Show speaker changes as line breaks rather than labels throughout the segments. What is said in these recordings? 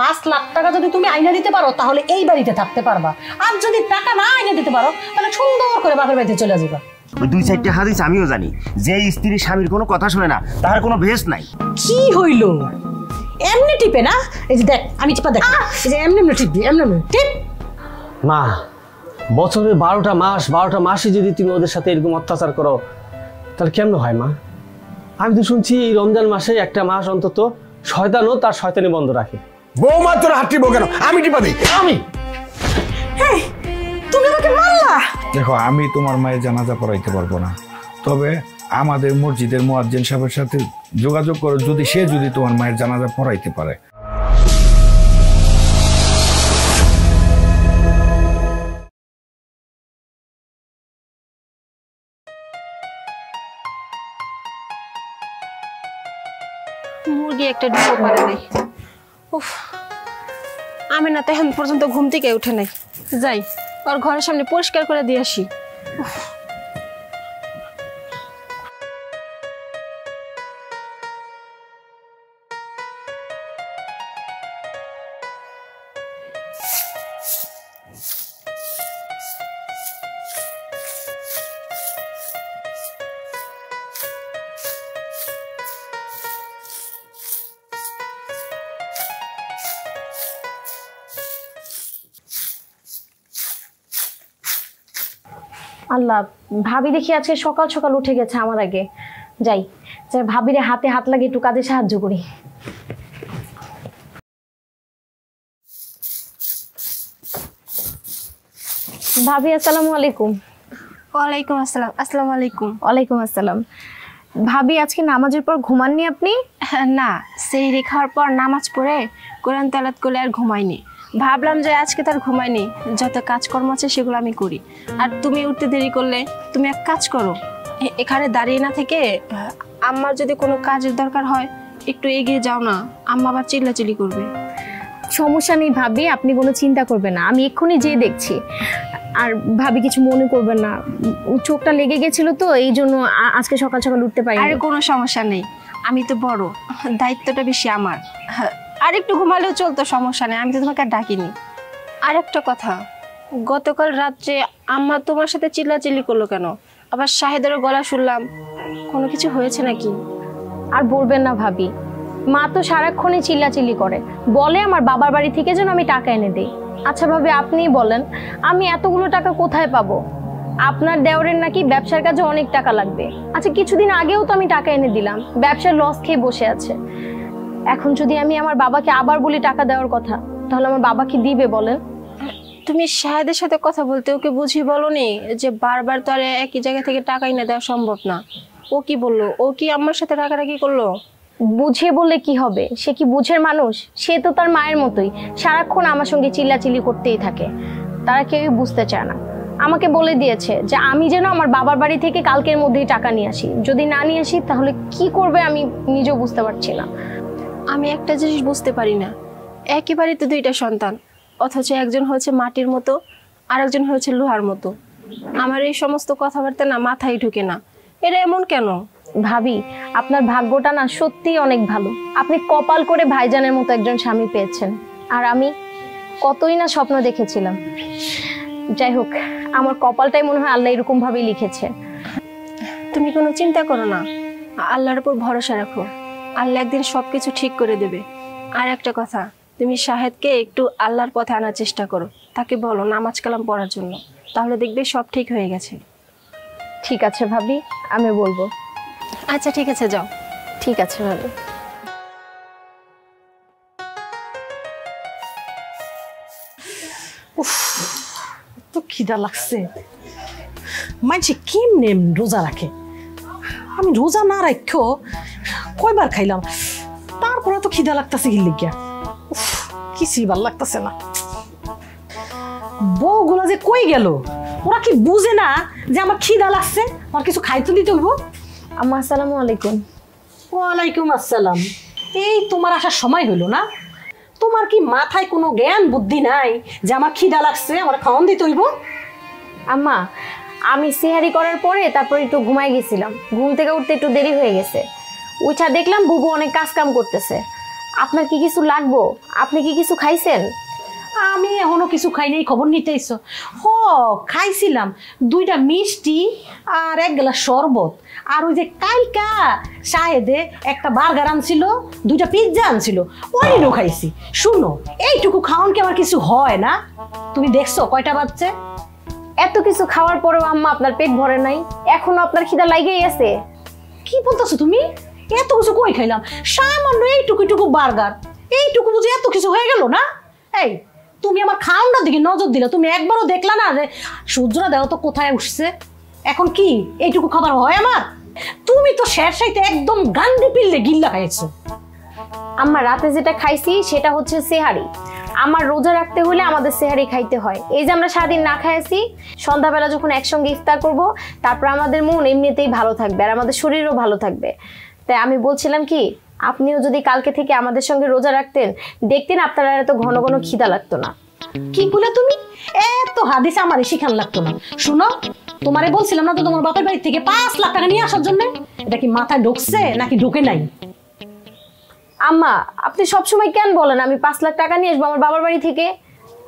5 লাখ টাকা যদি তুমি আইনা দিতে পারো তাহলে এই বাড়িতে থাকতে পারবা, আর যদি টাকা না আইনা দিতে পারো তাহলে সুন্দর করে বাপের বাড়িতে চলে যাবা।
ওই 2-4টা হাদিস আমিও জানি, যে স্ত্রী স্বামীর কোনো কথা শুনে না তার কোনো ভেস নাই।
কি হইল এমনি টিপে না? এই যে দেখ আমি টিপা দেখ, এই যে এমনি এমনি টিপবি, এমনি এমনি টিপ।
মা, বছরে 12টা মাসই যদি তুমি ওদের সাথে এরকম অত্যাচার করো তাহলে কেমন হয় মা? আমি তো শুনছি এই রমজান মাসে একটা মাস অন্তত শয়তানও তার শয়তানি বন্ধ রাখে।
বৌমা তোর হাত টিপো কেন? আমি টিপা দিই।
আমি
তুমি আমাকে মারলা?
দেখো, আমি তোমার মায়ের জানাজা পড়াইতে পারবো না, তবে আমাদের মসজিদের মুয়াজ্জিন সাহেবের সাথে যোগাযোগ করো, যদি সে তোমার মায়ের জানাজা পড়াইতে পারে।
মুরগি একটা ডিমও পারে নাই। উফ, আমি না তো এখন পর্যন্ত ঘুম থেকে উঠে নাই। যাই ওর ঘরের সামনে পরিষ্কার করে দিয়ে আসি।
আল্লাহ, ভাবি দেখি আজকে সকাল সকাল উঠে গেছে আমার আগে। যাই ভাবিরে হাতে হাত লাগিয়ে একটু কাজে সাহায্য করি। ভাবি আসসালামু আলাইকুম।
ওয়ালাইকুম আসসালাম। আসসালামু আলাইকুম।
ওয়ালাইকুম আসসালাম। ভাবি আজকে নামাজের পর ঘুমাননি আপনি?
না, সেহরি খাওয়ার পর নামাজ পড়ে কোরআন তেলাওয়াত করে আর ঘুমাইনি। ভাবলাম যে আজকে তার ঘুমাইনি, যত কাজকর্ম আছে সেগুলো আমি করি। আর তুমি উঠতে দেরি করলে, তুমি এক কাজ করো, এখানে দাঁড়িয়ে না থেকে আম্মার যদি কোনো কাজের দরকার হয় একটু এগিয়ে যাও না, আম্মা আবার চিল্লাচিল্লি করবে।
সমস্যা নেই ভাবি, আপনি কোনো চিন্তা করবেন না, আমি এক্ষুনি যেয়ে দেখছি। আর ভাবি কিছু মনে করবেন না, চোখটা লেগে গেছিল তো এই জন্য আজকে সকাল সকাল উঠতে পারি।
আরে কোনো সমস্যা নেই, আমি তো বড়, দায়িত্বটা বেশি আমার। আর একটু ঘুমালেও চলতো, সমস্যা নেই, আমি তো তোমাকে ডাকিনি। আর একটা কথা, গতকাল রাত্রে আম্মা তোমার সাথে চিল্লাচিল্লি করলো কেন? আবার শাহেদেরও গলা শুনলাম, কোনো কিছু হয়েছে নাকি?
আর বলবেন না ভাবি, মা তো সারাক্ষণই চিল্লাচিল্লি করে, বলে আমার বাবার বাড়ি থেকে যেন আমি টাকা এনে দিই। আচ্ছা ভাবি আপনিই বলেন, আমি এতগুলো টাকা কোথায় পাবো? আপনার দেওরের নাকি ব্যবসার কাজে অনেক টাকা লাগবে। আচ্ছা কিছুদিন আগেও তো আমি টাকা এনে দিলাম, ব্যবসার লস খেয়ে বসে আছে। এখন যদি আমি আমার বাবাকে আবার বলি টাকা দেওয়ার কথা, তাহলে আমার বাবা কি দিবে বলেন?
তুমি শাহেদের সাথে কথা বলতে ওকে বুঝিয়ে বলোনি যে বারবার তো আর একই জায়গা থেকে টাকা এনে দেওয়া সম্ভব না? ও কি বললো? ও কি আমার সাথে রাগারাগি করলো?
বুঝিয়ে বললে কি হবে? সে কি বুঝের মানুষ? সে তো তার মায়ের মতোই, সারাক্ষণ আমার সঙ্গে চিল্লাচিল্লি করতেই থাকে। তারা কেউই বুঝতে চায় না। আমাকে বলে দিয়েছে যে আমি যেন আমার বাবার বাড়ি থেকে কালকের মধ্যেই টাকা নিয়ে আসি, যদি না নিয়ে আসি তাহলে কি করবে আমি নিজেও বুঝতে পারছি না।
আমি একটা জিনিস বুঝতে পারি না, একই বাড়িতে দুইটা সন্তান, অথচ একজন হয়েছে মাটির মতো আর একজন হয়েছে লোহার মতো। আমার এই সমস্ত কথাবার্তা না মাথায় ঢুকে না, এটা এমন কেন?
ভাবি আপনার ভাগ্যটা না সত্যিই অনেক ভালো, আপনি কপাল করে ভাইজানের মতো একজন স্বামী পেয়েছেন। আর আমি কতই না স্বপ্ন দেখেছিলাম। যাই হোক, আমার কপালটাই মনে হয় আল্লাহ এরকম ভাবেই লিখেছে।
তুমি কোনো চিন্তা করো না, আল্লাহর উপর ভরসা রাখো, আল্লাহ একদিন সবকিছু ঠিক করে দেবে। আর একটা কথা, তুমি শাহেদকে একটু আল্লাহর পথে আনার চেষ্টা করো, তাকে বলো নামাজ কালাম পড়ার জন্য, তাহলে দেখবে সব ঠিক হয়ে গেছে।
ঠিক আছে ভাবি, আমি বলবো।
আচ্ছা ঠিক আছে, যাও।
ঠিক আছে ভাবি।
তো খিদা লাগছে, মানুষে কেমনে রোজা রাখে? আমি রোজা না রাখো কয়বার খাইলাম, তারপরে তো খিদা লাগতেছে কি লিগা? কিছুই ভাল লাগতেছে না। বউগুলা যে কই গেল? ওরা কি বুঝে না যে আমার খিদা লাগছে, আমার কিছু খাইতে দিতে হইব?
আম্মা আসসালামু আলাইকুম।
ওয়ালাইকুম আসসালাম। এই তোমার আসার সময় হলো না? তোমার কি মাথায় কোনো জ্ঞান বুদ্ধি নাই যে আমার খিদা লাগছে, আমার খাওয়ান দিতে হইব?
আম্মা আমি সেহারি করার পরে তারপর একটু ঘুমাই গেছিলাম, ঘুম থেকে উঠতে একটু দেরি হয়ে গেছে। উঠা দেখলাম বুবু অনেক কাজ কাম করতেছে, আপনার কি কিছু লাগবো? আপনি কি কিছু খাইছেন?
আমি এখনো কিছু খাই নাই, খবর নিতে আইছো? খাইছিলাম 2টা মিষ্টি আর 1 গ্লাস শরবত, আর ওই যে কালকা শাহেদে একটা বার্গার আনছিল, 2টা পিৎজা আনছিল, ওইগুলো খাইছি। শুনো, এইটুকু খাওয়ান কি আমার কিছু হয় না? তুমি দেখছো কয়টা বাজছে?
এত কিছু খাওয়ার পরেও আম্মা আপনার পেট ভরে নাই? এখনো আপনার খিদা লাগেই আছে?
কি বলতেছো তুমি? এত কিছু কই খাইলাম? সামান্য এইটুকু বার্গার, এইটুকু বুঝে এত কিছু হয়ে গেল না? এই তুমি আমার খাওয়ানোর দিকে নজর দিলে, তুমি একবারও দেখলা না যে সূর্যটা দেখো তো কোথায় উঠছে? এখন কি এইটুকু খাবার হয় আমার? তুমি তো শেরশাইতে একদম গান্ডি পিল্লে গিল্লা খাইছো।
আম্মা রাতে যেটা খাইছি সেটা হচ্ছে সেহারি। আমার রোজা রাখতে হলে আমাদের সেহারি খাইতে হয়। এই যে আমরা সারাদিন না খাইছি, সন্ধ্যাবেলা যখন একসঙ্গে ইফতার করব, তারপর আমাদের মন এমনিতেই ভালো থাকবে আর আমাদের শরীরও ভালো থাকবে। তাই আমি বলছিলাম কি, আপনিও যদি কালকে থেকে আমাদের সঙ্গে রোজা রাখতেন, দেখতেন আপনারা এত ঘন ঘন খিদা লাগতো না।
কি বলে তুমি? এত হাদিস আমারই শিখান লাগতো না। শুনো, তোমারে বলছিলাম না তো তোমার বাপের বাড়ি থেকে 5 লাখ টাকা নিয়ে আসার জন্য? এটা কি মাথায় ঢুকছে নাকি ঢুকে নাই?
আম্মা আপনি সবসময় কেন বলেন আমি 5 লাখ টাকা নিয়ে আসবো আমার বাবার বাড়ি থেকে?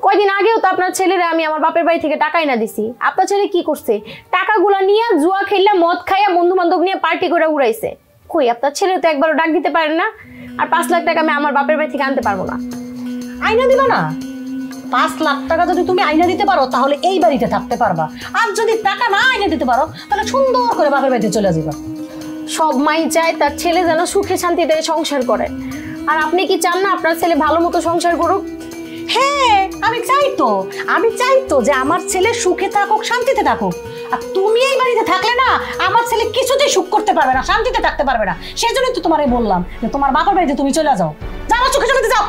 কয়দিন আগেও তো আপনার ছেলেরা আমি আমার বাপের বাড়ি থেকে টাকাই না দিছি। আপনার ছেলে কি করছে? টাকাগুলা নিয়ে জুয়া খেললে, মদ খাইয়া, বন্ধু বান্ধব নিয়ে পার্টি করে উড়াইছে। কই, আপনার ছেলে তো একবারও ডাক দিতে পারেন না। আর 5 লাখ টাকা আমি আমার বাপের বাড়ি থেকে আনতে পারবো না।
আইনা দিবা না? 5 লাখ টাকা যদি তুমি আইনা দিতে পারো তাহলে এই বাড়িতে থাকতে পারবা, আর যদি টাকা না আইনা দিতে পারো তাহলে সুন্দর করে বাপের বাড়িতে চলে যাবা।
সব মাই চায় তার ছেলে যেন সুখে শান্তিতে সংসার করে। আর আপনি কি চান না আপনার ছেলে ভালো মতো সংসার করুক?
হ্যাঁ, আমি চাই তো যে আমার ছেলে সুখে থাকুক, শান্তিতে থাকুক। আর তুমি এই বাড়িতে থাকলে না আমার ছেলে কিছুতেই সুখ করতে পারবে না, শান্তিতে থাকতে পারবে না। সেজন্যই তো তোমারে বললাম যে তোমার বাপের বাড়িতে তুমি চলে যাও। যাও, সুখে শান্তিতে যাও।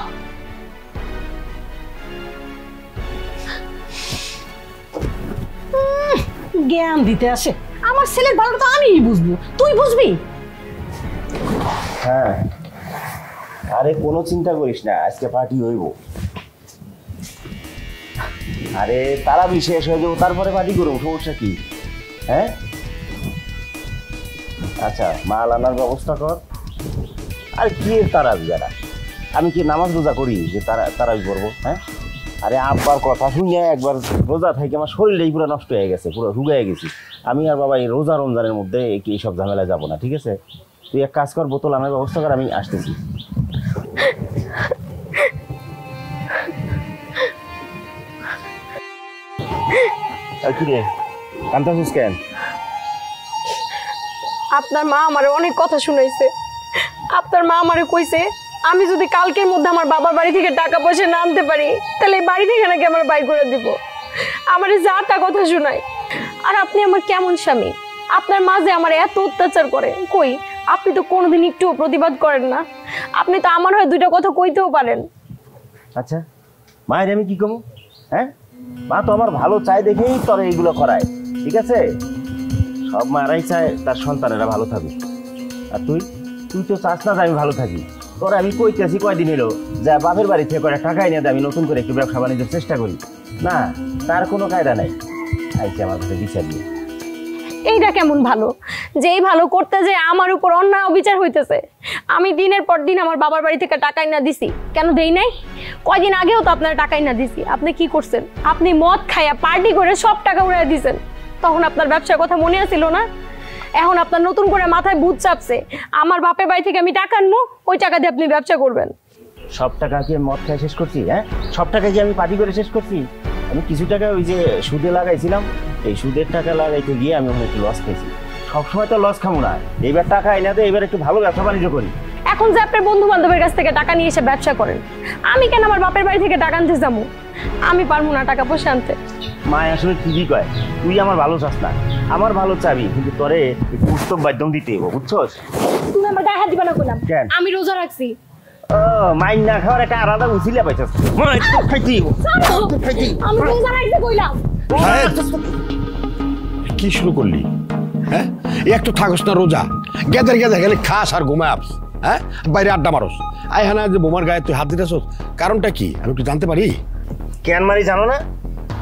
জ্ঞান দিতে আসে। আমার ছেলের ভালোটা তো আমিই বুঝবো, তুই বুঝবি?
হ্যাঁ, আরে কোনো চিন্তা করিস না, আজকে পার্টি হইব। আরে তারা বিশেষ হয়ে যাবো, তারপরে পার্টি করবো, সমস্যা কি? হ্যাঁ আচ্ছা, মাল আনার ব্যবস্থা কর। আর কি তারাবি বেড়া? আমি কি নামাজ রোজা করি যে তারাবি করবো? হ্যাঁ, আরে আব্বার কথা শুনে একবার রোজা থেকে আমার শরীরটাই পুরো নষ্ট হয়ে গেছে, পুরো রুগায় গেছি আমি। আর বাবা এই রোজা রমজানের মধ্যে এইসব ঝামেলায় যাবো না, ঠিক আছে? তুই এক কাজ কর, বোতল আনার ব্যবস্থা কর, আমি আসতেছি। আর কি রে, কান্তাছিস কেন?
আপনার মা আমারে অনেক কথা শুনাইছে। আপনার মা আমারে কইছে আমি যদি কালকের মধ্যে আমার বাবার বাড়ি থেকে টাকা পয়সা না আনতে পারি তাহলে এই বাড়ি থেকে নাকি আমার বাই করে দিব। আমারে যা তা কথা শুনায়। আর আপনি আমার কেমন স্বামী? আপনার মা যে আমার এত অত্যাচার করে, কই আপনি তো কোনোদিন একটুও প্রতিবাদ করেন না। আপনি তো আমার হয়ে 2টা কথা কইতেও পারেন।
আচ্ছা, মায়ের আমি কি কমু? হ্যাঁ, মা তো আমার ভালো চাই দেখেই তোর এইগুলো করায়, ঠিক আছে? সব মারাই চায় তার সন্তানেরা ভালো থাকুক। আর তুই তো চাস না যে আমি ভালো থাকি। তোর আমি কইতেছি কয়দিন এলো যে বাপের বাড়ি থেকে কয়েক টাকা এনে আমি নতুন করে একটু ব্যবসা বাণিজ্যের চেষ্টা করি না, তার কোনো কায়দা নাই। আইসি আমার কাছে বিচার নিয়ে।
এইটা কেমন ভালো যে এই ভালো করতে যে আমার উপর অন্যায় অবিচার হইতেছে? আমি দিনের পর দিন আমার বাবার বাড়ি থেকে টাকা না দিছি, কেন দেই নাই? কয়দিন আগেও তো আপনার টাকাই না দিছি। আপনি কি করছেন? আপনি মদ খাইয়া পার্টি করে সব টাকা উড়াই দিয়েছেন। তখন আপনার ব্যবসার কথা মনে আসছিল না? এখন আপনার নতুন করে মাথায় ভূত চাপছে আমার বাপের বাড়ি থেকে আমি টাকা আনবো, ওই টাকা দিয়ে আপনি ব্যবসা করবেন।
সব টাকা কি মদ খাই শেষ করছি? হ্যাঁ, সব টাকা কি আমি পার্টি করে শেষ করছি? আমি কিছু টাকা ওই যে সুদে লাগাইছিলাম, এই সুদের টাকা লাগাইতে গিয়ে আমি একটু লস খেয়েছি। সবসময় তো লস খাবো না, এইবার টাকা এনে তো এবার একটু ভালো ব্যবসা বাণিজ্য করি।
এখন যে আপনার বন্ধু বান্ধবের কাছ থেকে টাকা নিয়ে এসে ব্যবসা করেন, আমি কেন আমার বাপের বাড়ি থেকে টাকা আনতে যাবো? আমি পারবো না টাকা পয়সা আনতে।
মায় আসলে ঠিকই কয়, তুই আমার ভালো চাস না, আমার ভালো চাবি, কিন্তু তোরে একটু উত্তম বাধ্যম দিতে হবো, বুঝছস?
তুমি আমার গায়ে হাত দিবা না কইলাম। আমি রোজা রাখছি।
ও, মাইন না খাওয়ার একটা আলাদা উচিলা পাইছস।
আমি রোজা রাখতে কইলাম।
কি শুরু করলি? হ্যাঁ, একটু থাকস না রোজা, গেদের গেলে খাস আর ঘুমাস। হ্যাঁ, বাইরে আড্ডা মারস। আই হানা যে বোমার গায়ে তুই হাত দিতেছ, কারণটা কি আমি একটু জানতে পারি?
কেন মারি জানো না?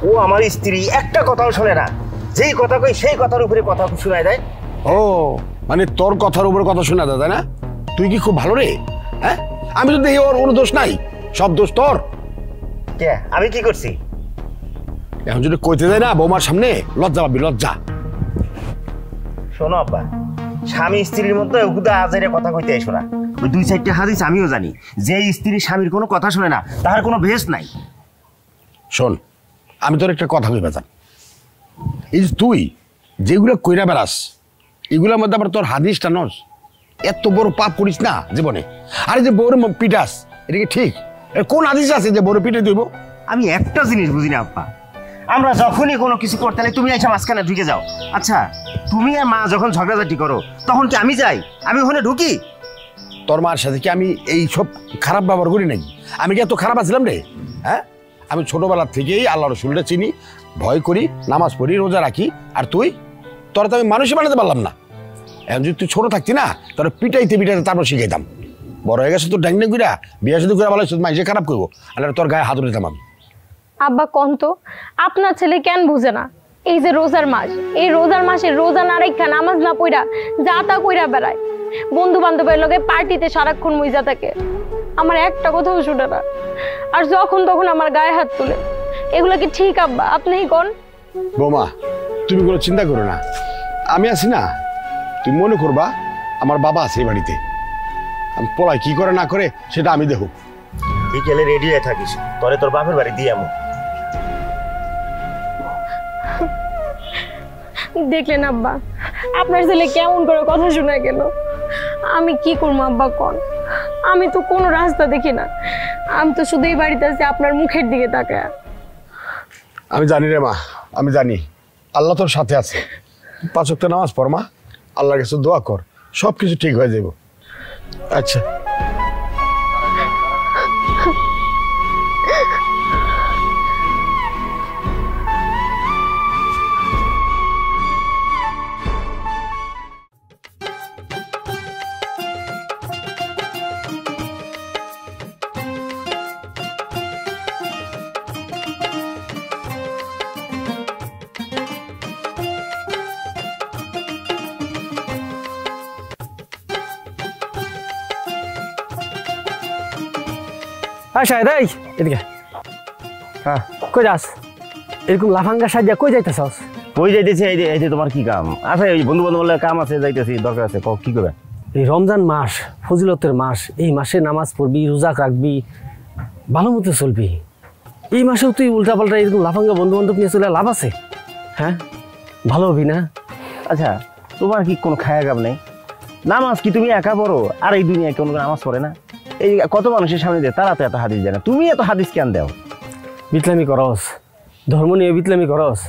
ও আমার স্ত্রী, একটা কথাও শোনে না। যেই কথা কই সেই কথার উপরে কথা শোনায় দেয়।
ও, মানে তোর কথার উপরে কথা শোনা দেয়, তাই না? তুই কি খুব ভালো রে? হ্যাঁ, আমি তো দেখি ওর কোনো দোষ নাই, সব দোষ তোর।
কে আমি কি করছি?
এখন যদি কইতে দেয় না বৌমার সামনে, লজ্জা পাবি, লজ্জা।
শোনো আব্বা, স্বামী স্ত্রীর মধ্যে উগুদা আজারে কথা কইতে এসো না। ওই 2-4টা হাদিস আমিও জানি, যে স্ত্রী স্বামীর কোনো কথা শুনে না তাহার কোনো ভেস নাই।
শোন, আমি তোর একটা কথা কইবা জান, এই যে তুই যেগুলো কইরা বেড়াস এগুলোর মধ্যে আবার তোর হাদিসটা নস, এত বড় পাপ করিস না জীবনে। আর যে বউরে পিটাস, এটা কি ঠিক? কোন হাদিস আছে যে বউরে পিটে দিব?
আমি একটা জিনিস বুঝি না আব্বা, আমরা যখনই কোনো কিছু করতে হলে তুমি এসে মাঝখানে ঢুকে যাও। আচ্ছা, তুমি আর মা যখন ঝগড়াঝাটি করো তখন কি আমি যাই? আমি ওখানে ঢুকি?
তোর মার সাথে কি আমি এই সব খারাপ ব্যবহার করি নাকি? আমি কি এত খারাপ আছিলাম রে? হ্যাঁ, আমি ছোটবেলা থেকেই আল্লাহ রসুলটা চিনি, ভয় করি, নামাজ পড়ি, রোজা রাখি। আর তুই, তোরা তো আমি মানুষই বানাতে পারলাম না। এখন যদি তুই ছোট থাকতি না, তোরা পিটাইতে তারপর শিখাইতাম। বড় হয়ে গেছে তোর ড্যাংড্যাং কইরা, বিয়া শুধু করে ভালো মাইসে খারাপ করবো, আর তোর গায়ে হাত দিতাম আমি।
আব্বা কোন তো, আপনার ছেলে কেন বুঝে না? এই যে রোজার মাস, এই রোজার মাসে রোজা না রেখা, নামাজ না পড়া, যা তা কইরা বেড়ায়, বন্ধু বান্ধবের লগে পার্টিতে সারাক্ষণ মইজা থাকে, আমার একটা কথাও শুনে না, আর যখন তখন আমার গায়ে হাত তুলে। এগুলো কি ঠিক আব্বা? আপনিই কোন।
বৌমা, তুমি কোনো চিন্তা করো না, আমি আছি না। তুমি মনে করবা আমার বাবা আছে এই বাড়িতে, আমি পড়াই কি করে না করে সেটা আমি দেখো।
বিকেলে রেডি হয়ে থাকিস, তোরে তোর বাপের বাড়ি দিয়ে আমো।
দেখলেন আব্বা, আপনার ছেলে কেমন করে কথা শোনা গেল। আমি কি করবো আব্বা কোন? আমি তো কোনো রাস্তা দেখি না, আমি তো শুধু এই বাড়িতে আছি আপনার মুখের দিকে তাকায়।
আমি জানি রে মা, আমি জানি আল্লাহ তোর সাথে আছে। 5 ওয়াক্ত নামাজ পড় মা, আল্লাহর কাছে দোয়া কর, সব কিছু ঠিক হয়ে যাবে। আচ্ছা,
শাহেদ, এই এদিকে।
হ্যাঁ,
কই যাস? এরকম লাফাঙ্গা সাজিয়া কই যাইতেছস?
কই যাইতেছি? এই যে তোমার কি কাম আছে? এই বন্ধু বান্ধব বলে কাম আছে, যাইতেছি, দরকার আছে। কি করবে?
এই রমজান মাস, ফজিলতের মাস, এই মাসে নামাজ পড়বি, রোজা রাখবি, ভালো মতো চলবি। এই মাসেও তুই উল্টাপাল্টা এরকম লাফাঙ্গা বন্ধু বান্ধব নিয়ে চলে লাভ আছে? হ্যাঁ, ভালো হবি না?
আচ্ছা, তোমার কি কোনো খায়া কাম নেই? নামাজ কি তুমি একা পড়ো? আর এই দুনিয়ায় কোনো নামাজ পড়ে না? এই কত মানুষের সামনে দেয়, তারা তো এত হাদিস জানে, তুমি এত হাদিস কেন দেও?
বিতলামি করস, ধর্ম নিয়ে বিতলামি করস।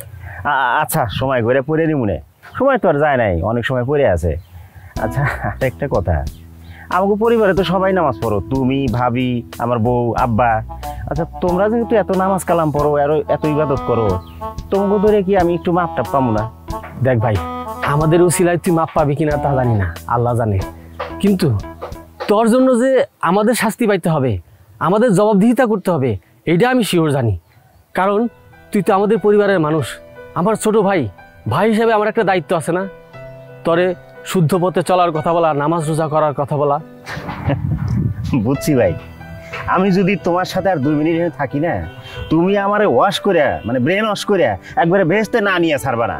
আচ্ছা, সময় করে পড়ে নি মনে, সময় তো আর যায় নাই, অনেক সময় পড়ে আছে। আচ্ছা, একটা কথা, আমাকে পরিবারে তো সবাই নামাজ পড়ো, তুমি, ভাবি, আমার বউ, আব্বা। আচ্ছা, তোমরা যেহেতু এত নামাজ কালাম পড়ো, এত ইবাদত করো, তোমাকে ধরে কি আমি একটু মাপ টাপ পাবো না?
দেখ ভাই, আমাদের উসিলায় তুই মাপ পাবি কিনা তা জানি না, আল্লাহ জানে। কিন্তু তোর জন্য যে আমাদের শাস্তি পাইতে হবে, আমাদের জবাবদিহিতা করতে হবে, এইটা আমি শিওর জানি। কারণ তুই তো আমাদের পরিবারের মানুষ, আমার ছোট ভাই, ভাই হিসাবে আমার একটা দায়িত্ব আছে না? তোরে শুদ্ধ পথে চলার কথা বলা, নামাজ রোজা করার কথা বলা।
বুঝছি ভাই, আমি যদি তোমার সাথে আর 2 মিনিট থাকি না, তুমি আমারে ওয়াশ করে, মানে ব্রেন ওয়াশ করে একবারে বেহেশতে না নিয়ে ছাড়বা না।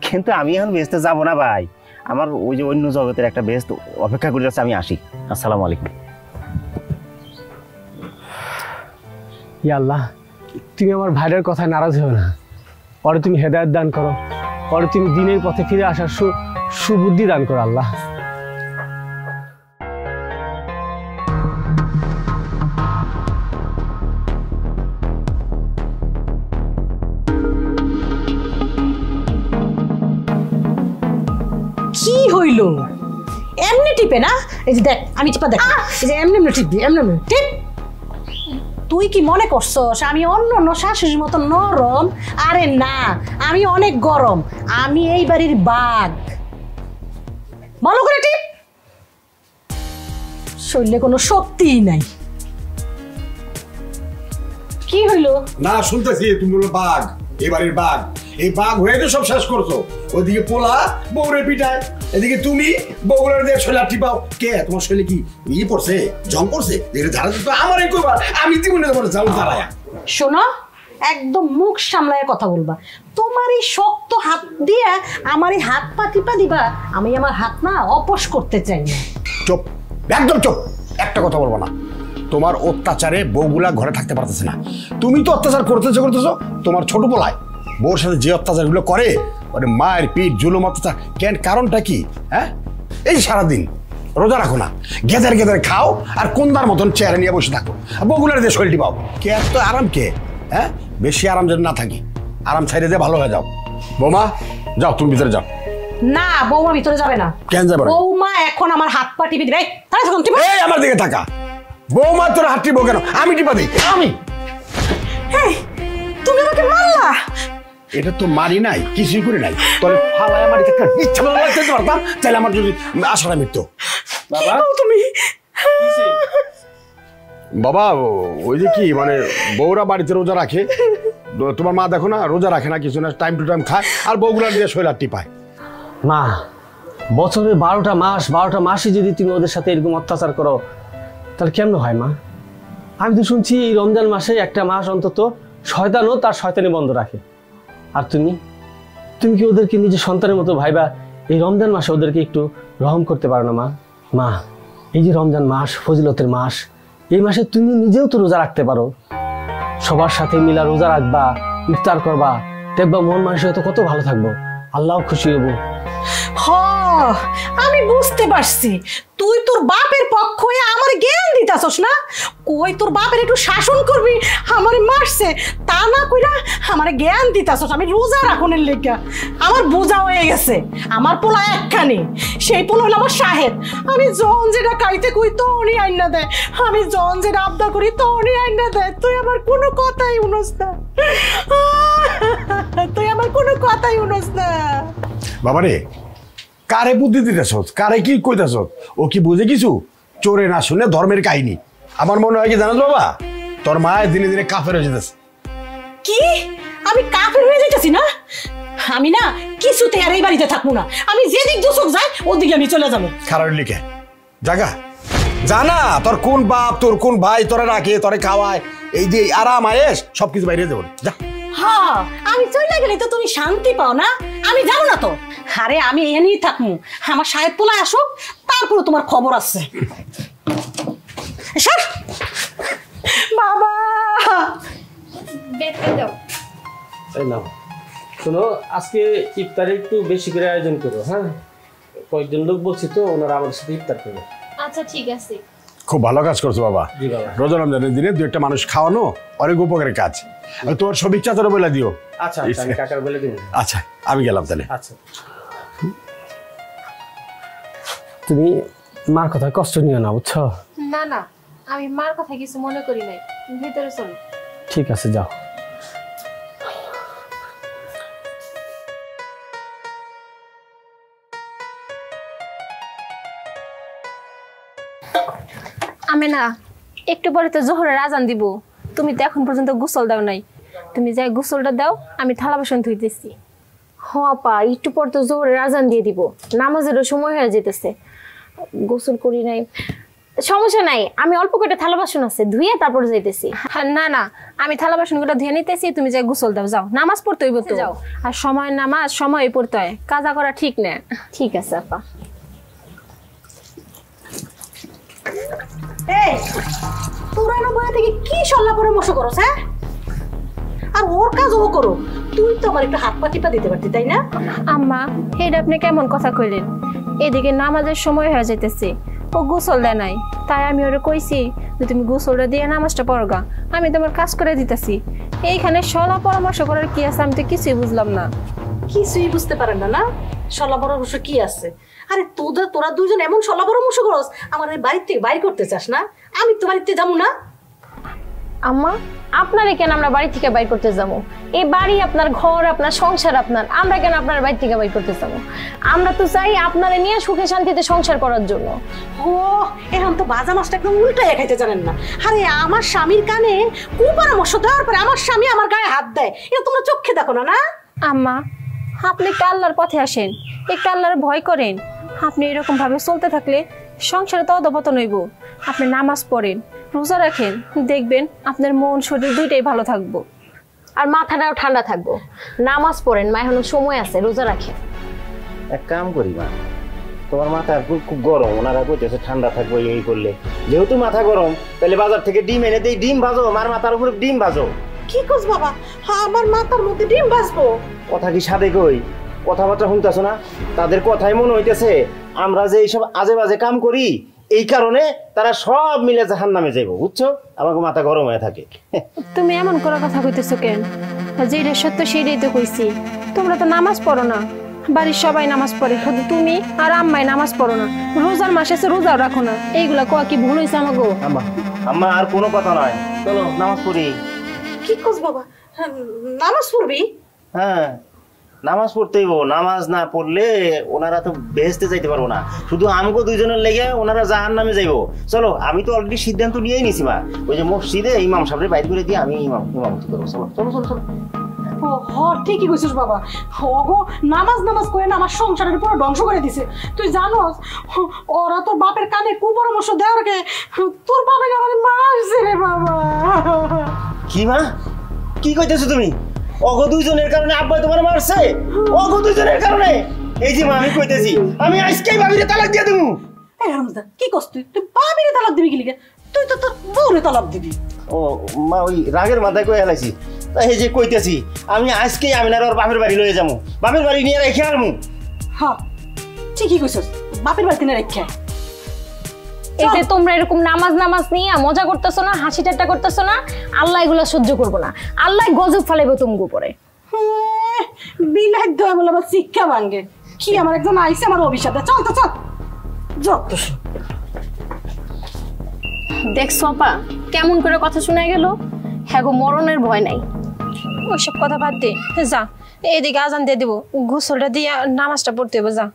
কিন্তু আমি এখন বেহেশতে যাবো না ভাই, আমার ওই যে অন্য জগতের একটা বেহেশত অপেক্ষা করে যাচ্ছে, আমি আসি। আসসালামু আলাইকুম।
ইয়া আল্লাহ, তুমি আমার ভাইয়ের কথায় নারাজ হও না, পরে তুমি হেদায়েত দান করো, পরে তুমি দিনের পথে ফিরে আসার সুবুদ্ধি দান করো আল্লাহ।
কি হইল? এমনি টিপে না? এই যে দেখ, আমি টিপা দেখ, এই যে এমনি এমনি টিপবি, এমনি এমনি টিপ। তুই কি মনে করছস আমি অন্য শাশুড়ির মতো নরম? আরে না, আমি অনেক গরম, আমি এই বাড়ির বাঘ। ভালো করে টিপ, শরীরে কোনো শক্তিই নাই। কি হইল?
না শুনতেছি তুমি বলো বাঘ, এই বাড়ির বাঘ। এই বাঘ হয়ে তো সব শেষ করছো। ওইদিকে পোলা বউরে পিটায়, এদিকে তুমি বগুড়ার দিয়ে শরীর টিপাও। কে তোমার শরীরে কি ই পড়ছে, জং পড়ছে? দেখে ধারা দিতে আমারই কইবা, আমি দিব না তোমার জাল ধারায়া।
শোনো, একদম মুখ সামলায় কথা বলবা। তোমার এই শক্ত হাত দিয়ে আমার এই হাত পা টিপা দিবা, আমি আমার হাত না অপস করতে চাই না।
চুপ, একদম চুপ, একটা কথা বলবো না। তোমার অত্যাচারে বউগুলা ঘরে থাকতে পারতেছে না। তুমি তো অত্যাচার করতেছো, তোমার ছোট পোলায় বউর সাথে যে অত্যাচারগুলো করে, মানে মায়ের পিঠ জুলুম অত্যাচার, কেন কারণটা কি? হ্যাঁ, এই সারাদিন রোজা রাখো না, গেদার গেদার খাও আর কোনদার মতন চেয়ারে নিয়ে বসে থাকো, বউগুলার দিয়ে শরীরটি পাও। কে এত আরাম কে? হ্যাঁ, বেশি আরাম যেন না থাকি, আরাম ছাইড়ে দিয়ে ভালো হয়ে যাও। বৌমা যাও, তুমি ভিতরে যাও।
না, বৌমা ভিতরে যাবে না।
কেন যাবে না?
বৌমা এখন আমার হাত পা টিপে দিবে। তাহলে তখন টিপে।
এই আমার দিকে তাকা। বৌমা তোর হাত টিপবো কেন? আমি টিপা দিই। আমি?
তুমি আমাকে মারলা?
এটা তো মারি নাই, কিছুই করি নাই। তোর ফালায় আমার একটা ইচ্ছা ভালো লাগতে পারতাম, তাহলে আমার যদি আশাটা মিটতো।
বাবা
তুমি
বাবা ওই যে কি মানে বউরা বাড়িতে রোজা রাখে, তোমার মা দেখো না রোজা রাখে না, কিছু না, টাইম টু টাইম খায় আর বউগুলার দিয়ে শৈলার টিপায়।
মা, বছরের 12টা মাসই যদি তুমি ওদের সাথে এরকম অত্যাচার করো, তাহলে কেমন হয় মা? আমি তো শুনছি এই রমজান মাসে একটা মাস অন্তত শয়তানও তার শয়তানি বন্ধ রাখে। আর তুমি কি ওদেরকে নিজের সন্তানের মতো ভাইবা এই রমজান মাসে ওদেরকে একটু রহম করতে পারো না মা? মা, এই যে রমজান মাস, ফজিলতের মাস, এই মাসে তুমি নিজেও তো রোজা রাখতে পারো। সবার সাথে মিলা রোজা রাখবা, ইফতার করবা, দেখবা মন মানসিকতা কত ভালো থাকবো, আল্লাহ খুশি হবো।
আমি বুঝতে পারছি, তুই তোর বাপের পক্ষ হয়ে আমার জ্ঞান দিতাছস না? কই তোর বাপের একটু শাসন করবি, আমারে মারছে তা না কইরা আমার জ্ঞান দিতাছস। আমি রোজা রাখনের লেগা আমার বোঝা হয়ে গেছে। আমার পোলা একখানি, সেই পোলা হলো আমার সাহেব। আমি জন যেটা খাইতে কই তো উনি আইনা দেয়, আমি জন যেটা আবদার করি তো উনি আইনা দেয়। তুই আমার কোনো কথাই শুনস না, তুই আমার কোনো কথাই শুনস না।
বাবারে, কারে বুদ্ধি দিতেছ, কারে কি কইতেছ? ও কি বুঝে কিছু? চোরে না শুনে ধর্মের কাহিনী। আমার মনে হয় কি জানো বাবা, তোর মায়ের দিনে দিনে কাফের হয়ে যেতেছে।
কি? আমি কাফের হয়ে যাইতেছি না? আমি না কিছুতে আর এই বাড়িতে থাকবো না। আমি যেদিক দোষক যায় ওদিকে আমি চলে যাবো।
খারাপ লিখে জাগা জানা, তোর কোন বাপ তোর কোন ভাই তোরা রাখে, তোরে খাওয়ায়, এই যে আরাম আয়েস সবকিছু বাইরে যাবো। যা।
হ্যাঁ, আমি চলে গেলে তো তুমি শান্তি পাও না? আমি যাবো না তো। আরে আমি এনেই থাকবো, আমার সাহেব পোলা আসুক, তারপরে তোমার খবর আছে। বাবা
এই নাও, শোনো, আজকে ইফতারে একটু বেশি করে আয়োজন করো। হ্যাঁ, কয়েকজন লোক বলছি তো, ওনারা আমাদের সাথে ইফতার করবে।
আচ্ছা ঠিক আছে।
খুব ভালো কাজ করছো বাবা।
জি বাবা।
রোজা রমজানের দিনে দু একটা মানুষ খাওয়ানো অনেক উপকারের কাজ। তোর সব ইচ্ছা তোর বলে দিও।
আচ্ছা, আমি কাকার বলে দিব।
আচ্ছা, আমি গেলাম তাহলে।
আচ্ছা, তুমি মার কথা কষ্ট নিও না, বুঝছো?
না না, আমি মার কথা কিছু মনে করি নাই। ভিতরে চলো।
ঠিক আছে, যাও।
আমি না একটু পরে তো জোহরের আজান দিব, তুমি তো এখন পর্যন্ত গোসল দাও নাই। তুমি যাই গোসলটা দাও, আমি থালা বাসন ধুইতেছি।
হ আপা, একটু পর তো জোহরের আজান দিয়ে দিব, নামাজেরও সময় হয়ে যেতেছে। গোসল করি নাই, সমস্যা নাই, আমি অল্প কটা থালা বাসন আছে ধুইয়া তারপরে যাইতেছি।
না না, আমি থালা বাসনগুলো ধুয়ে নিতেছি, তুমি যাই গোসল দাও। যাও, নামাজ পড়তে হইব তো। যাও, আর সময় নামাজ সময় পড়তে হয়, কাজা করা ঠিক না।
ঠিক আছে আপা।
এই তোরা না বয়া থেকে কি সল্লা পরামর্শ করছ? হ্যাঁ, আর ওর কাজ ও করো, তুই তো আমার একটু হাত পা টিপা দিতে পারতি, তাই না?
আম্মা, এটা আপনি কেমন কথা কইলেন? এদিকে নামাজের সময় হয়ে যাইতেছে, ও গোসল দেয় নাই, তাই আমি ওরে কইছি যে তুমি গোসলটা দিয়ে নামাজটা পড়গা, আমি তোমার কাজ করে দিতেছি। এইখানে সলা পরামর্শ করার কি আছে? আমি তো কিছুই বুঝলাম না।
কিছুই বুঝতে পারেন না? না সল্লা পরামর্শ কি আছে? আরে তোরা দুজন এমন সল্লা পরামর্শ করস, আমার বাড়ির থেকে বাইর করতে চাস না? আমি তো বাড়িতে যাবো না।
আম্মা, আপনারে কেন আমরা বাড়ি থেকে বাইর করতে যাবো? এই বাড়ি আপনার, ঘর আপনার, সংসার আপনার, আমরা কেন আপনার বাড়ি থেকে বাইর করতে যাবো? আমরা তো চাই আপনারে নিয়ে সুখে শান্তিতে সংসার করার জন্য।
ও, এখন তো বাজা মাছটা একদম উল্টাই খাইতে জানেন না। আরে আমার স্বামীর কানে কুপরামর্শ দেওয়ার পরে আমার স্বামী আমার গায়ে হাত দেয়, এটা তোমরা চোখে দেখো না? না
আম্মা, আপনি একটু আল্লাহর পথে আসেন, একটু আল্লাহর ভয় করেন। আপনি এরকম ভাবে চলতে থাকলে সংসারে তো অধপতন হইব। আপনি নামাজ পড়েন, রোজা রাখেন, দেখবেন আপনার মন শরীর দুইটাই ভালো থাকবো।
আর মাথাটাও ঠান্ডা থাকবো। নামাজ পড়েন, মা এখনো সময় আছে, রোজা রাখেন।
এক কাম করি মা, তোমার মাথা খুব গরম, ওনারা কইতেছে ঠান্ডা থাকবো এই করলে, যেহেতু মাথা গরম তাহলে বাজার থেকে ডিম এনে দেই, ডিম ভাজো, মার মাথার উপরে ডিম ভাজো।
কি কস বাবা, আমার মাথার মধ্যে ডিম ভাজবো?
কথা কি সাদে কই, কথাবার্তা শুনতেছো না? তাদের কথাই মনে হইতেছে আমরা যে এইসব আজে বাজে কাম করি এই কারণে তারা সব মিলে জাহান্নামে যাইবো, বুঝছো? আমাকে মাথা গরম হয়ে থাকে।
তুমি এমন করে কথা কইতেছো কেন? যেটা সত্য সেটাই তো কইছি। তোমরা তো নামাজ পড়ো না, বাড়ির সবাই নামাজ পড়ে, শুধু তুমি আর আম্মাই নামাজ পড়ো না। রোজার মাসে রোজাও রাখো না, এইগুলা কোয়া কি ভুল হয়েছে আমাকে?
আম্মা আম্মা আর কোনো কথা নয়, চলো নামাজ পড়ি।
কি কস বাবা, নামাজ পড়বি?
হ্যাঁ নামাজ পড়তেইব, নামাজ না পড়লে ওনারা তো বেহেশতে যাইতে পারবো না, শুধু আমগো দুইজনের লেগে ওনারা জাহান্নামে যাইবো। চলো, আমি তো অলরেডি সিদ্ধান্ত নিয়েই নিছি মা, ওই যে মসজিদে ইমাম সাহেবের বাইর করে দিয়ে আমি ইমামতি করবো। চলো চলো চলো চলো।
ও হ, ঠিকই কইছিস বাবা। ওগো নামাজ নামাজ করে না আমার সংসারের পুরো ধ্বংস করে দিছে। তুই জানোস ওরা তোর বাপের কানে কুপরামর্শ দেওয়ার আগে তোর বাবা আমাকে মারছে রে বাবা।
কি মা, কি কইতেছো তুমি? অগো দুইজনের কারণে আব্বা তোমার মারছে? অগো দুইজনের কারণে? এই যে মা আমি কইতেছি, আমি আজকেই ভাবিরে তালাক দিয়ে দেবো।
এই হারামজাদা, কি কস তুই? তুই বাবিরে তালাক দিবি কি লিগে? তুই তো তোর বউরে তালাক দিবি।
ও মা, ওই রাগের মাথায় কয়ে হেলাইছি। তাই এই যে কইতেছি আমি আজকেই আমিনার ওর বাপের বাড়ি লয়ে যাবো, বাপের বাড়ি নিয়ে রেখে আনমু।
হ্যাঁ ঠিকই কইছস, বাপের বাড়িতে না রেখে।
এই যে তোমরা এরকম নামাজ নামাজ নিয়ে মজা করতেছো না, হাসি ঠাট্টা করতেছো না, আল্লাহ এগুলো সহ্য করবো না। আল্লাহ গজব ফালাইবো তোমাকে উপরে।
বিলাই দয়া বলে আবার শিক্ষা ভাঙ্গে। কি আমার একজন আইসে আমার অভিশাপ দেয়। চল তো চল। যত
দেখছো আপা কেমন করে কথা শোনা গেল? হ্যাঁ গো, মরণের ভয় নাই।
ওইসব কথা বাদ দে, যা এদিকে আজান দিয়ে দেবো, গোসলটা দিয়ে নামাজটা পড়তে হবে। যা।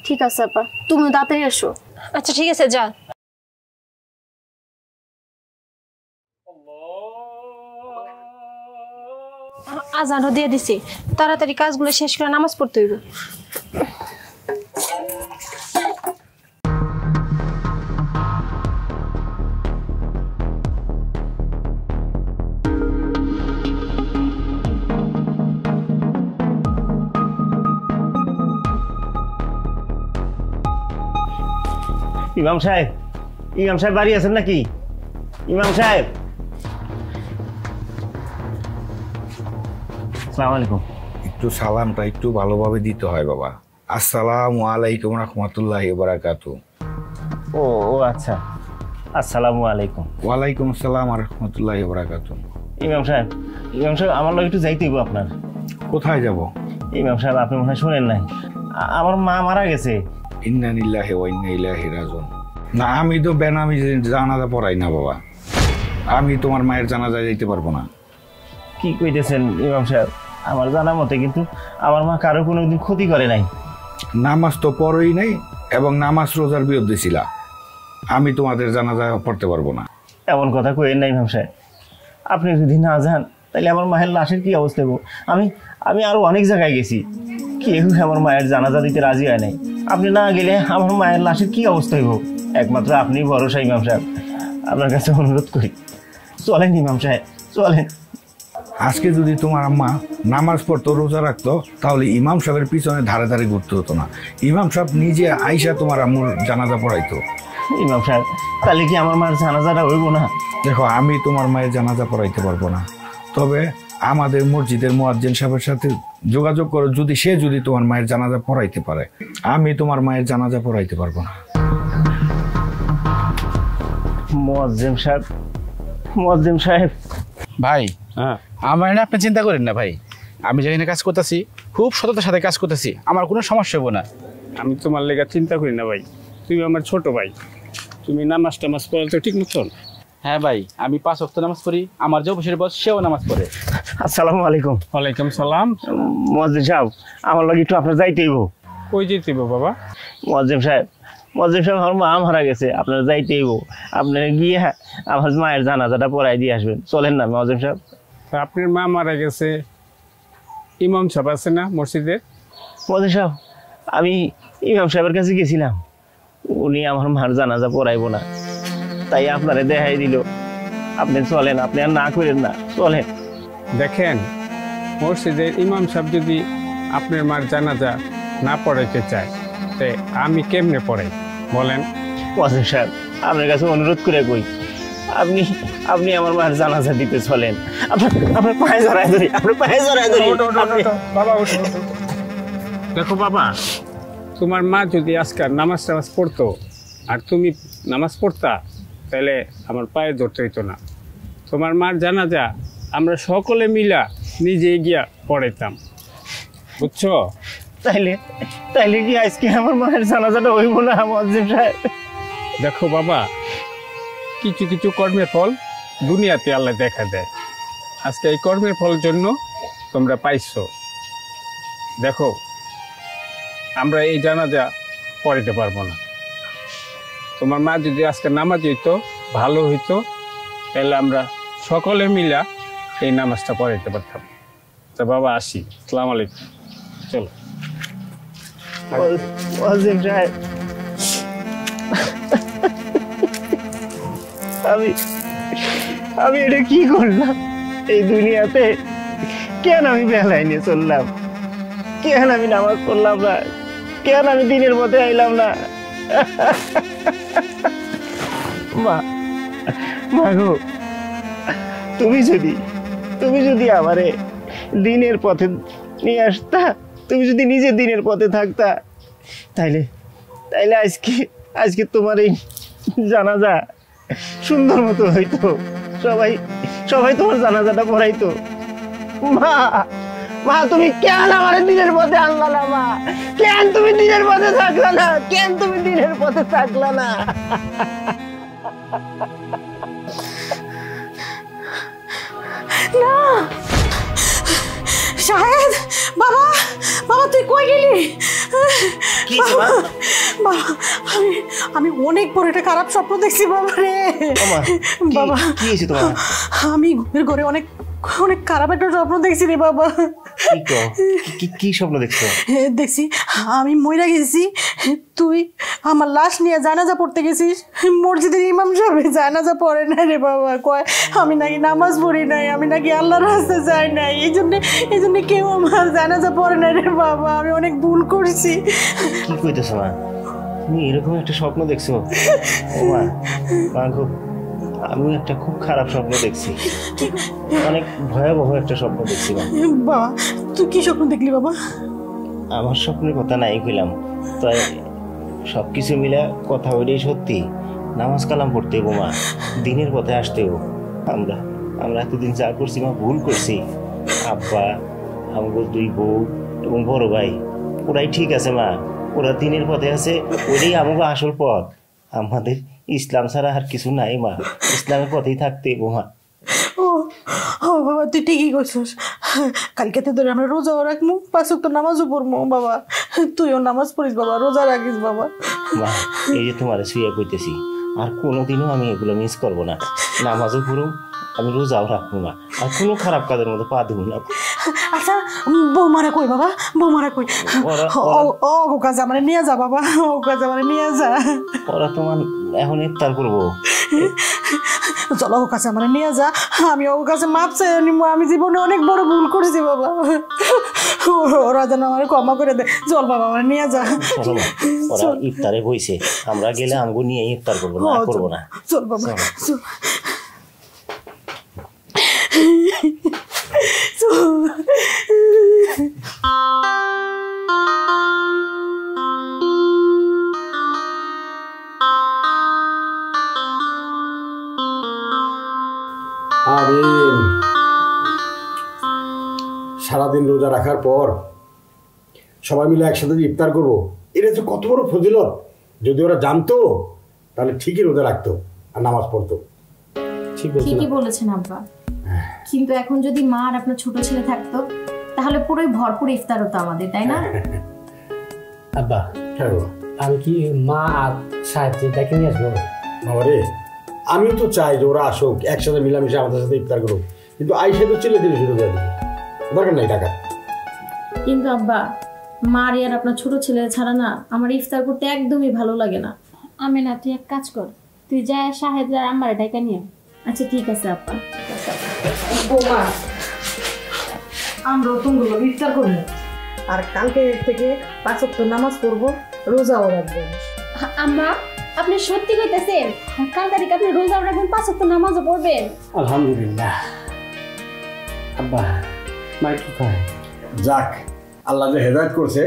ঠিক আছে আপা, তুমিও তাড়াতাড়ি এসো।
আচ্ছা ঠিক আছে, যা। আজানও দিয়ে দিছি, তাড়াতাড়ি কাজগুলো শেষ করে নামাজ পড়তে হইব।
ইমাম সাহেব, ইমাম সাহেব বাড়ি আছেন নাকি? ইমাম সাহেব, আসসালামু আলাইকুম।
একটু সালামটা একটু ভালোভাবে দিতে হয় বাবা। আসসালামু আলাইকুম রাহমাতুল্লাহি ওয়া বারাকাতুহু।
ও ও আচ্ছা, আসসালামু আলাইকুম।
ওয়ালাইকুম আসসালাম ওয়া রাহমাতুল্লাহি ওয়া বারাকাতুহু।
ইমাম সাহেব, ইমাম সাহেব আমার লগে একটু যাইতে হইব আপনার।
কোথায় যাব?
ইমাম সাহেব আপনি মনে হয় শোনেন নাই, আমার মা মারা গেছে।
ইন্না লিল্লাহি ওয়া ইন্না ইলাইহি রাজিউন। না, আমি তো বেনামি জানাজা পড়াই না বাবা, আমি তোমার মায়ের জানাজায় যাইতে পারবো না।
কি কইতেছেন ইমাম সাহেব? আমার জানা মতে কিন্তু আমার মা কারো কোনোদিন ক্ষতি করে নাই।
নামাজ তো পড়োই নাই এবং নামাজ রোজার বিরুদ্ধে ছিলা, আমি তোমাদের জানাজা পড়তে পারবো না।
এমন কথা কইেন না ইমাম সাহেব, আপনি যদি না যান তাহলে আমার মায়ের লাশের কি অবস্থা হবো? আমি আরো অনেক জায়গায় গেছি, কেউ আমার মায়ের জানাজা দিতে রাজি হয় নাই। আপনি না গেলে আমার মায়ের লাশের কি অবস্থা হইব? একমাত্র আপনি ভরসা ইমাম সাহেব, আপনার কাছে অনুরোধ করি চলেন ইমাম সাহেব, চলেন।
আজকে যদি তোমার আম্মা নামাজ পড়তো, রোজা রাখতো, তাহলে ইমাম সাহেবের পিছনে ধারে ধারে ঘুরতে হতো না। ইমাম সাহেব নিজে আইসা তোমার আম্মুর জানাজা পড়াইতো।
ইমাম সাহেব, তাহলে কি আমার মায়ের জানাজাটা হইব না?
দেখো, আমি তোমার মায়ের জানাজা পড়াইতে পারবো না, তবে আমাদের মসজিদের মুয়াজ্জিন সাহেবের সাথে যোগাযোগ করো, যদি তোমার মায়ের জানাজা পড়াইতে পারে। আমি তোমার মায়ের জানাজা পড়াইতে পারবো না।
মুয়াজ্জিন সাহেব, মুয়াজ্জিন সাহেব।
ভাই, আমার না আপনি চিন্তা করেন না ভাই, আমি যেখানে কাজ করতেছি খুব সততার সাথে কাজ করতেছি, আমার কোনো সমস্যা হবো না।
আমি তোমার লেগে চিন্তা করি না ভাই, তুমি আমার ছোট ভাই, তুমি নামাজ টামাজ পড়ো তো ঠিক মতন?
হ্যাঁ ভাই, আমি 5 ওয়াক্ত নামাজ পড়ি, আমার যে অফিসের বস সেও নামাজ পড়ে।
আসসালামু আলাইকুম।
ওয়ালাইকুম সালাম।
মুয়াজ্জিন সাহেব, আমার লাগে একটু আপনার যাইতে হইব।
কই যেতে হইব বাবা?
মুয়াজ্জিন সাহেব, আমার মা মারা গেছে, আপনার যাইতে হইব। আপনারা গিয়ে আমার মায়ের জানাজাটা পড়াই দিয়ে আসবেন, চলেন না মুয়াজ্জিন সাহেব?
আপনার মা মারা গেছে, ইমাম সাহেব আছে না মসজিদে?
মুয়াজ্জিন সাহেব, আমি ইমাম সাহেবের কাছে গেছিলাম, উনি আমার মার জানাজা পড়াইব না, তাই আপনারে দেখাই দিল। আপনি চলেন, আপনি আর না করেন না, চলেন।
দেখেন, মসজিদের ইমাম সাহেব যদি আপনার মার জানাজা না পড়াইতে চায়, তে আমি কেমনে পড়াই বলেন?
ওয়াজেদ সাহেব, আপনার কাছে অনুরোধ করে কই, আপনি আপনি আমার মার জানাজা দিতে চলেন। আপনার পায়ে জড়ায় ধরি, আপনার পায়ে জড়ায় ধরি।
বাবা দেখো বাবা, তোমার মা যদি আজকাল নামাজ টামাজ পড়তো আর তুমি নামাজ পড়তা, তাহলে আমার পায়ে ধরতে হইতো না। তোমার মার জানাজা আমরা সকলে মিলা নিজে গিয়া পড়াইতাম, বুঝছো?
তাইলে কি আজকে আমার মায়ের জানাজাটা হইব না মুয়াজ্জিম সাহেব?
দেখো বাবা, কিছু কিছু কর্মের ফল দুনিয়াতে আল্লাহ দেখা দেয়। আজকে এই কর্মের ফলের জন্য তোমরা পাইছো। দেখো, আমরা এই জানাজা পড়াইতে পারবো না। তোমার মা যদি আজকে নামাজ হইতো, ভালো হইতো, তাহলে আমরা সকলে মিলা এই নামাজটা পড়াইতে পারতাম। তা বাবা, আসি। আসসালামু আলাইকুম। চলো।
মুয়াজ্জিম সাহেব, আমি এটা কি করলাম? এই দুনিয়াতে কেন আমি বেলায় নিয়ে চললাম? কেন আমি নামাজ পড়লাম না? কেন আমি দিনের পথে আইলাম না? মা গো, তুমি যদি আমারে দিনের পথে নিয়ে আসতা, তুমি যদি নিজে দিনের পথে থাকতা, তাইলে আজকে তোমার এই জানাজা সুন্দর মতো হইতো, সবাই তোমার জানাজাটা পড়াইতো। মা তুমি কেন আমার দিনের পথে আনলা না? মা কেন তুমি দিনের পথে থাকলা না? কেন তুমি দিনের পথে থাকলা না?
না শাহেদ, বাবা তুই কই গেলি? আমি অনেক বড় একটা খারাপ স্বপ্ন দেখছি বাবা রে। বাবা
কি হয়েছে তোমার?
আমি ঘুমের ঘরে অনেক খারাপ একটা স্বপ্ন দেখছি রে বাবা।
কি স্বপ্ন দেখছো?
দেখছি আমি মইরা গেছি, তুই আমার লাশ নিয়ে জানাজা পড়তে গেছিস। মসজিদের ইমাম সাহেব জানাজা পড়ে নাই রে বাবা, কয় আমি নাকি নামাজ পড়ি নাই, আমি নাকি আল্লাহর রাস্তায় যাই নাই, এই জন্য কেউ আমার জানাজা পড়ে নাই রে বাবা। আমি অনেক ভুল করছি।
কি কইতেছো মা? তুমি এরকম একটা স্বপ্ন দেখছো? আমি একটা খুব খারাপ স্বপ্ন দেখছি, অনেক ভয়াবহ একটা স্বপ্ন দেখছি।
বাবা তুই কি স্বপ্ন দেখলি বাবা?
আমার স্বপ্নের কথা নাই কইলাম, তাই সবকিছু মিলে কথা ওইটাই সত্যি। নামাজ কালাম পড়তে হবো মা, দিনের পথে আসতে হবো। আমরা এতদিন যা করছি মা, ভুল করছি। আব্বা, আমাদের দুই বউ এবং বড় ভাই, ওরাই ঠিক আছে মা, ওরা দিনের পথে আছে, ওইটাই আমাকে আসল পথ। আমাদের ইসলাম ছাড়া আর কিছু নাই মা, ইসলামের পথেই থাকতে হবো মা।
ও বাবা তুই ঠিকই করছিস। কালকেতে ধরে আমরা রোজাও রাখবো, 5 ওয়াক্ত নামাজও পড়বো বাবা। তুইও নামাজ পড়িস বাবা, রোজা রাখিস বাবা।
মা এই যে তোমার শুয়ে কইতেছি, আর কোনোদিনও আমি এগুলো মিস করবো না। নামাজও পড়ো, আমি রোজাও রাখবো মা, আর কোনো খারাপ কাজের মধ্যে পা দেবো না।
আচ্ছা বৌমারা কই বাবা? বৌমারা কই? ও কাজ আমার নিয়ে যা বাবা, ও কাজ আমার নিয়ে যা।
ওরা তোমার এখন ইফতার করবো,
চলো ও কাছে আমার নিয়ে যা। আমি ওর কাছে মাপ চাই, আমি জীবনে অনেক বড় ভুল করেছি বাবা, ওরা যেন আমার ক্ষমা করে দে। চল বাবা আমার নিয়ে যা।
ওরা ইফতারে বইছে, আমরা গেলে আমগো নিয়ে ইফতার করবো, না করবো না।
চল বাবা চল।
আরে সারাদিন রোজা রাখার পর সবাই মিলে একসাথে ইফতার করবো, এটা তো কত বড় ফজিলত। যদি ওরা জানতো তাহলে ঠিকই রোজা রাখতো আর নামাজ পড়তো।
ঠিকই বলেছেন আব্বা, কিন্তু এখন যদি মা আর আপনার ছোট ছেলে থাকতো তাহলে পুরোই ভরপুর ইফতার হতো আমাদের, তাই না?
আব্বা আমি কি মা আর সাহেবকে ডেকে নিয়ে আসবো?
বাবারে আমিও তো চাই যে ওরা আসুক, একসাথে মিলামিশে আমাদের সাথে ইফতার করুক, কিন্তু আইসে তো চিল্লে দিলে শুরু করে দেবে, দরকার নাই টাকা।
কিন্তু আব্বা মার আর আপনার ছোট ছেলে ছাড়া না আমার ইফতার করতে একদমই ভালো লাগে না।
আমি না, তুই এক কাজ কর, তুই যা শাহেদ আর আমার ডাইকা নিয়ে।
আচ্ছা ঠিক আছে আপা।
বৌমা আমরা তুমগুলো ইফতার করবো আর কালকে থেকে 5 ওয়াক্ত নামাজ পড়বো, রোজাও রাখবো।
আম্মা আপনি সত্যি কইতেছেন? কাল তারিখ আপনি রোজাও রাখবেন, 5 ওয়াক্ত নামাজও পড়বেন?
আলহামদুলিল্লাহ। আব্বা মা কি কয়?
যাক, আল্লাহ যে হেদায়েত করছে,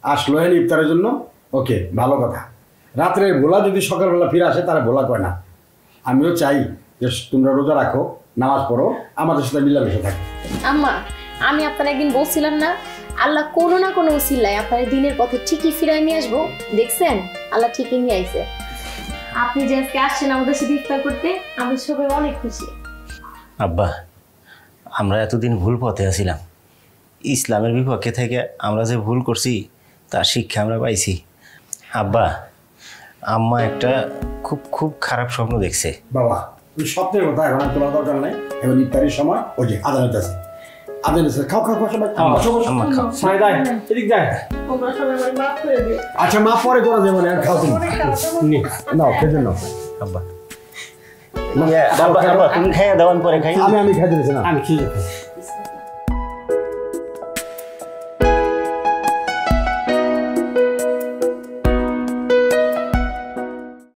আসলো হেন ইফতারের জন্য, ওকে ভালো কথা। রাত্রে ভোলা যদি সকালবেলা ফিরে আসে তারা ভোলা কয় না। আমিও চাই যে তোমরা রোজা রাখো, নামাজ পড়ো, আমাদের সাথে মিলামিশে থাকো।
আম্মা আমি আপনার একদিন বলছিলাম না, আল্লাহ কোনো না কোনো উসিলায় আপনার দিনের পথে ঠিকই ফিরাই নিয়ে আসবো। দেখছেন আল্লাহ ঠিকই নিয়ে আইছে। আপনি যে আজকে আসছেন আমাদের সাথে ইফতার করতে, আমরা সবাই অনেক খুশি।
আব্বা, আমরা এতদিন ভুল পথে আছিলাম। ইসলামের বিপক্ষে থেকে আমরা যে ভুল করছি তার শিক্ষা আমরা পাইছি। আব্বা, আম্মা একটা খুব খুব খারাপ স্বপ্ন দেখছে।
বাবা তুই স্বপ্নের কথা এখন আর তোলা দরকার নাই, এখন ইফতারির সময় ওই যে আদান হইতেছে, আদান হইতেছে, খাও খাও খাও সবাই।
আম্মা খাও।
এদিক যায়।
তোমরা সবাই আমার মাফ করে দিও।
আচ্ছা মা পরে করা যাবে না, খাও তুমি। নাও খেতে নাও।
আব্বা আব্বা, তুমি খাইয়া দাও, আমি পরে খাই।
আমি খাইতে দিচ্ছি না।
আমি খেয়ে